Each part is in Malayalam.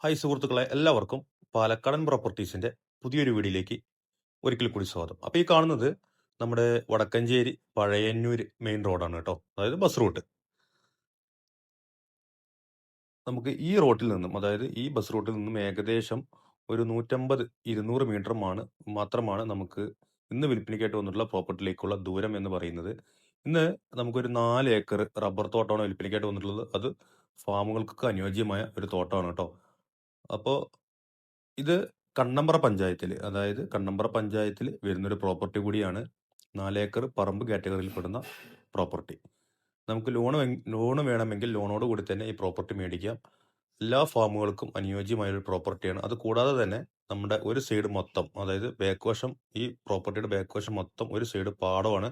ഹായ് സുഹൃത്തുക്കളെ, എല്ലാവർക്കും പാലക്കാടൻ പ്രോപ്പർട്ടീസിന്റെ പുതിയൊരു വീഡിയോയിലേക്ക് ഒരിക്കൽ കൂടി സ്വാഗതം. അപ്പോൾ ഈ കാണുന്നത് നമ്മുടെ വടക്കഞ്ചേരി പഴയന്നൂർ മെയിൻ റോഡാണ് കേട്ടോ, അതായത് ബസ് റൂട്ട്. നമുക്ക് ഈ റോട്ടിൽ നിന്നും, അതായത് ഈ ബസ് റൂട്ടിൽ നിന്നും ഏകദേശം ഒരു 150-200 മീറ്റർ മാത്രമാണ് നമുക്ക് ഇന്ന് വിൽപ്പനയ്ക്കായിട്ട് വന്നിട്ടുള്ള പ്രോപ്പർട്ടിയിലേക്കുള്ള ദൂരം എന്ന് പറയുന്നത്. ഇന്ന് നമുക്കൊരു 4 ഏക്കർ റബ്ബർ തോട്ടമാണ് വിൽപ്പനയ്ക്കായിട്ട് വന്നിട്ടുള്ളത്. അത് ഫാമുകൾക്കൊക്കെ അനുയോജ്യമായ ഒരു തോട്ടമാണ് കേട്ടോ. അപ്പോൾ ഇത് കണ്ണമ്പ്ര പഞ്ചായത്തിൽ, അതായത് കണ്ണമ്പ്ര പഞ്ചായത്തിൽ വരുന്നൊരു പ്രോപ്പർട്ടി കൂടിയാണ്. 4 ഏക്കർ പറമ്പ് കാറ്റഗറിയിൽ പെടുന്ന പ്രോപ്പർട്ടി. നമുക്ക് ലോണ് വേണമെങ്കിൽ ലോണോട് കൂടി തന്നെ ഈ പ്രോപ്പർട്ടി മേടിക്കാം. എല്ലാ ഫാമുകൾക്കും അനുയോജ്യമായ ഒരു പ്രോപ്പർട്ടിയാണ്. അത് കൂടാതെ തന്നെ നമ്മുടെ ഒരു സൈഡ് മൊത്തം, അതായത് ബാക്ക് വശം, ഈ പ്രോപ്പർട്ടിയുടെ ബാക്ക് വശം മൊത്തം ഒരു സൈഡ് പാടമാണ്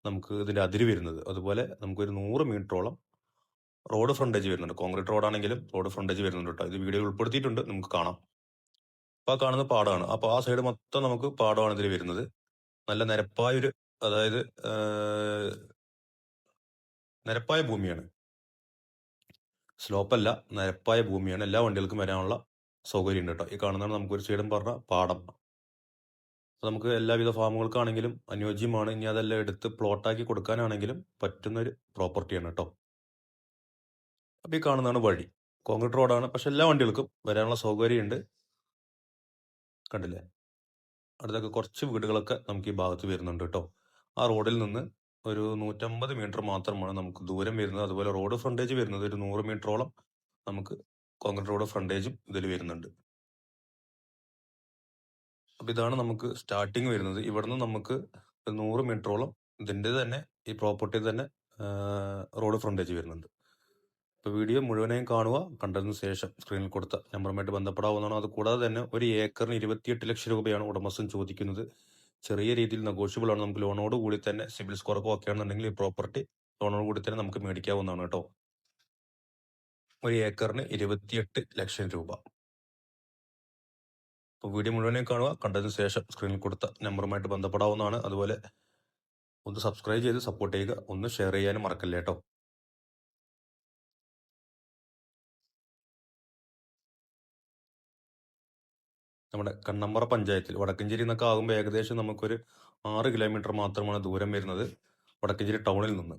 നമുക്ക് ഇതിന്റെ അതിര് വരുന്നത്. അതുപോലെ നമുക്കൊരു 100 മീറ്ററോളം റോഡ് ഫ്രണ്ടേജ് വരുന്നുണ്ട്. കോൺക്രീറ്റ് റോഡാണെങ്കിലും റോഡ് ഫ്രണ്ടേജ് വരുന്നുണ്ട് കേട്ടോ. ഇത് വീഡിയോ ഉൾപ്പെടുത്തിയിട്ടുണ്ട്, നമുക്ക് കാണാം. അപ്പൊ ആ കാണുന്ന പാടമാണ്. അപ്പൊ ആ സൈഡ് മൊത്തം നമുക്ക് പാടമാണ് ഇതിൽ വരുന്നത്. നല്ല അതായത് നിരപ്പായ ഭൂമിയാണ്. സ്ലോപ്പല്ല, നിരപ്പായ ഭൂമിയാണ്. എല്ലാ വണ്ടികൾക്കും വരാനുള്ള സൗകര്യം ഉണ്ട് കേട്ടോ. ഈ കാണുന്നതാണ് നമുക്കൊരു സൈഡും പറഞ്ഞ പാടം. നമുക്ക് എല്ലാവിധ ഫാമുകൾക്കാണെങ്കിലും അനുയോജ്യമാണ്. ഇനി അതെല്ലാം എടുത്ത് പ്ലോട്ടാക്കി കൊടുക്കാനാണെങ്കിലും പറ്റുന്നൊരു പ്രോപ്പർട്ടിയാണ് കേട്ടോ. അപ്പൊ ഈ കാണുന്നതാണ് വഴി. കോൺക്രീറ്റ് റോഡാണ്, പക്ഷെ എല്ലാ വണ്ടികൾക്കും വരാനുള്ള സൗകര്യമുണ്ട്. കണ്ടില്ലേ? അടുത്തൊക്കെ കുറച്ച് വീടുകളൊക്കെ നമുക്ക് ഈ ഭാഗത്ത് വരുന്നുണ്ട് കേട്ടോ. ആ റോഡിൽ നിന്ന് ഒരു 150 മീറ്റർ മാത്രമാണ് നമുക്ക് ദൂരം വരുന്നത്. അതുപോലെ റോഡ് ഫ്രണ്ടേജ് വരുന്നത് ഒരു 100 മീറ്ററോളം നമുക്ക് കോൺക്രീറ്റ് റോഡ് ഫ്രണ്ടേജും ഇതിൽ വരുന്നുണ്ട്. അപ്പൊ ഇതാണ് നമുക്ക് സ്റ്റാർട്ടിങ് വരുന്നത്. ഇവിടുന്ന് നമുക്ക് 100 മീറ്ററോളം ഇതിന്റെ തന്നെ, ഈ പ്രോപ്പർട്ടി തന്നെ റോഡ് ഫ്രണ്ടേജ് വരുന്നുണ്ട്. ഇപ്പോൾ വീഡിയോ മുഴുവനായും കാണുക. കണ്ടതിന് ശേഷം സ്ക്രീനിൽ കൊടുത്ത നമ്പറുമായിട്ട് ബന്ധപ്പെടാവുന്നതാണ്. അതുകൂടാതെ തന്നെ ഒരു ഏക്കറിന് 28 ലക്ഷം രൂപയാണ് ഉടമസ്ഥൻ ചോദിക്കുന്നത്. ചെറിയ രീതിയിൽ നെഗോഷ്യബിൾ ആണ്. നമുക്ക് ലോണോട് കൂടി തന്നെ, സിബിൽ സ്കോർ ഒക്കെ ഓക്കെ ആണെന്നുണ്ടെങ്കിൽ ഈ പ്രോപ്പർട്ടി ലോണോട് കൂടി തന്നെ നമുക്ക് മേടിക്കാവുന്നതാണ് കേട്ടോ. ഒരു ഏക്കറിന് 28 ലക്ഷം രൂപ. അപ്പോൾ വീഡിയോ മുഴുവനായും കാണുക. കണ്ടതിന് ശേഷം സ്ക്രീനിൽ കൊടുത്ത നമ്പറുമായിട്ട് ബന്ധപ്പെടാവുന്നതാണ്. അതുപോലെ ഒന്ന് സബ്സ്ക്രൈബ് ചെയ്ത് സപ്പോർട്ട് ചെയ്യുക. ഒന്ന് ഷെയർ ചെയ്യാനും മറക്കല്ലേ കേട്ടോ. നമ്മുടെ കണ്ണമ്പ്ര പഞ്ചായത്തിൽ വടക്കഞ്ചേരി എന്നൊക്കെ ആകുമ്പോൾ ഏകദേശം നമുക്കൊരു 6 കിലോമീറ്റർ മാത്രമാണ് ദൂരം വരുന്നത് വടക്കഞ്ചേരി ടൗണിൽ നിന്ന്.